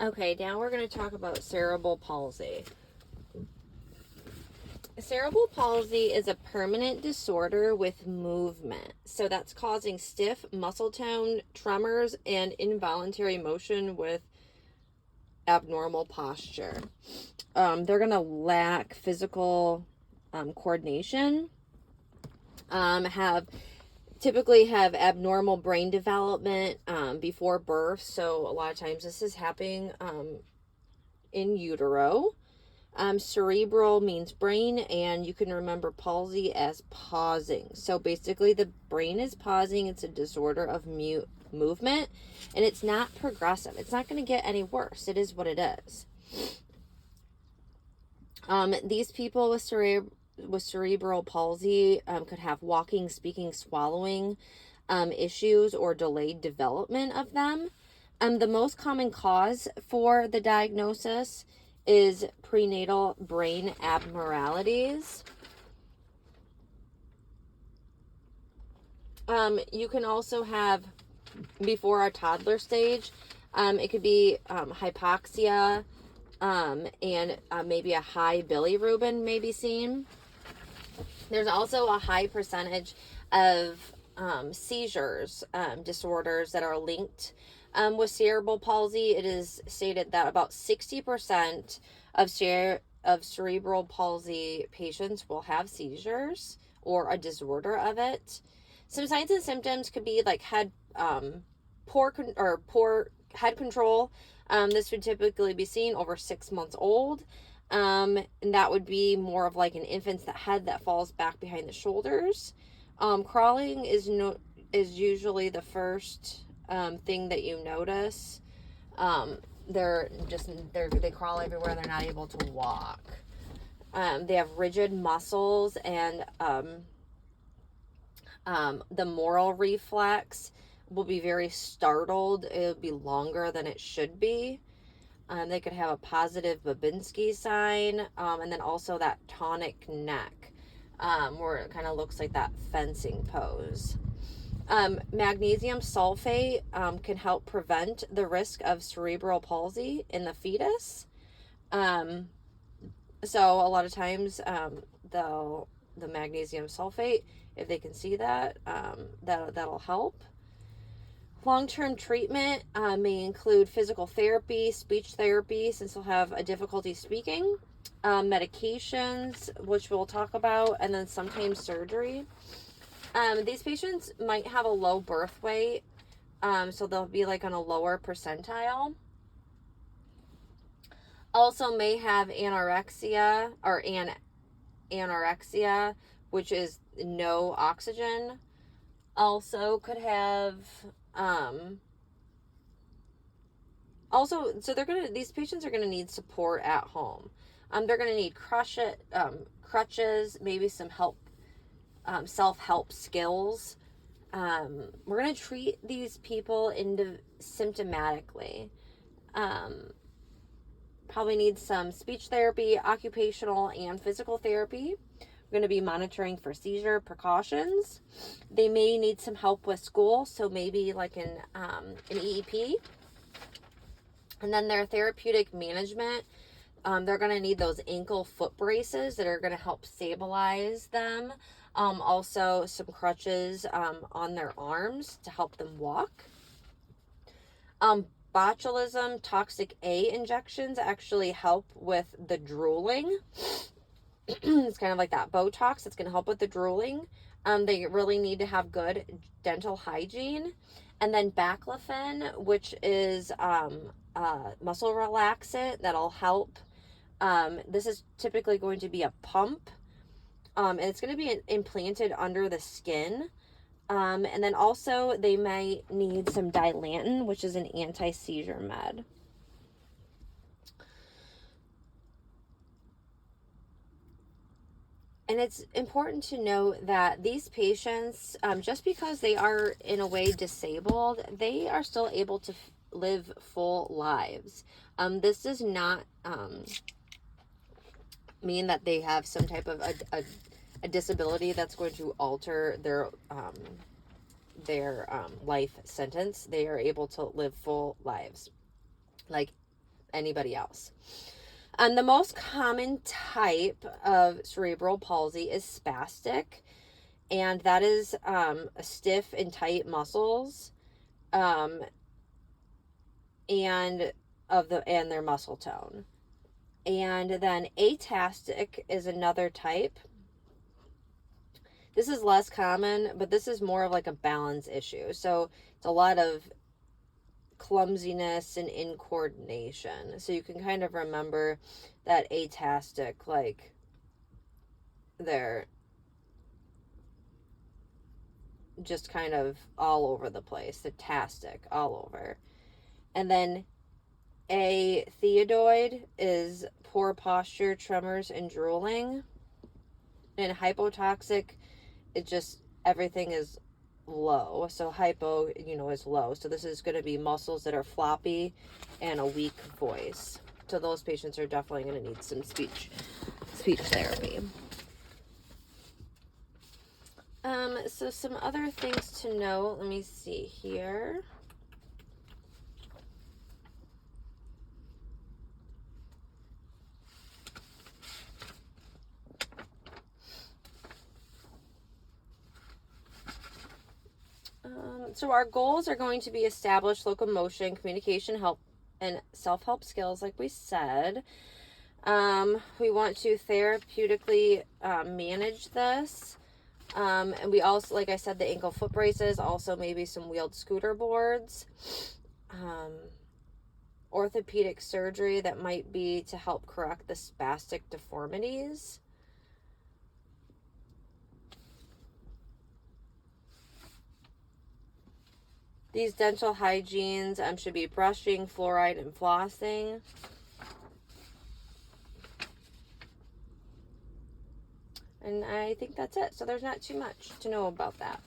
Okay, now we're going to talk about cerebral palsy. Cerebral palsy is a permanent disorder with movement. So that's causing stiff muscle tone, tremors, and involuntary motion with abnormal posture. They're going to lack physical coordination, typically have abnormal brain development before birth. So a lot of times this is happening in utero. Cerebral means brain, and you can remember palsy as pausing. So basically the brain is pausing. It's a disorder of movement, and it's not progressive. It's not going to get any worse. It is what it is. These people with cerebral palsy could have walking, speaking, swallowing issues or delayed development of them. The most common cause for the diagnosis is prenatal brain abnormalities. You can also have, before our toddler stage, it could be hypoxia, and maybe a high bilirubin may be seen. There's also a high percentage of seizures, disorders that are linked with cerebral palsy. It is stated that about 60% of cerebral palsy patients will have seizures or a disorder of it. Some signs and symptoms could be like poor head control. This would typically be seen over 6 months old. And that would be more of like an infant's head that falls back behind the shoulders. Crawling is usually the first thing that you notice. They crawl everywhere. They're not able to walk. They have rigid muscles, and the moral reflex will be very startled. It'll be longer than it should be. They could have a positive Babinski sign, and then also that tonic neck, where it kind of looks like that fencing pose. Magnesium sulfate can help prevent the risk of cerebral palsy in the fetus. So a lot of times the magnesium sulfate, if they can see that, that'll help. Long-term treatment may include physical therapy, speech therapy, since they'll have a difficulty speaking, medications, which we'll talk about, and then sometimes surgery. These patients might have a low birth weight, so they'll be like on a lower percentile. Also may have anorexia, which is no oxygen. Also could have these patients are gonna need support at home. They're gonna need crutches, maybe some help, self-help skills. We're gonna treat these people symptomatically. Probably need some speech therapy, occupational and physical therapy. We're going to be monitoring for seizure precautions. They may need some help with school, so maybe like an EEP. And then their therapeutic management, they're going to need those ankle foot braces that are going to help stabilize them. Also some crutches on their arms to help them walk. Botulism toxic A injections actually help with the drooling. It's kind of like that Botox. It's going to help with the drooling. They really need to have good dental hygiene. And then baclofen, which is muscle relaxant that'll help. This is typically going to be a pump. And it's going to be implanted under the skin. And then also they might need some Dilantin, which is an anti-seizure med. And it's important to note that these patients, just because they are in a way disabled, they are still able to live full lives. This does not mean that they have some type of a disability that's going to alter their life sentence. They are able to live full lives. Like anybody else. And the most common type of cerebral palsy is spastic, and that is stiff and tight muscles, and and their muscle tone. And then atastic is another type. This is less common, but this is more of like a balance issue. So it's a lot of clumsiness and incoordination. So you can kind of remember that atastic, like they're just kind of all over the place. The tastic, all over. And then atheodoid is poor posture, tremors, and drooling. And hypotoxic, it just, everything is low. So hypo, is low. So this is going to be muscles that are floppy and a weak voice. So those patients are definitely going to need some speech therapy. So some other things to know. Let me see here. So our goals are going to be establish locomotion, communication, help, and self-help skills, like we said. We want to therapeutically manage this. And we also, like I said, the ankle foot braces, also maybe some wheeled scooter boards. Orthopedic surgery that might be to help correct the spastic deformities. These dental hygienes should be brushing, fluoride, and flossing. And I think that's it. So there's not too much to know about that.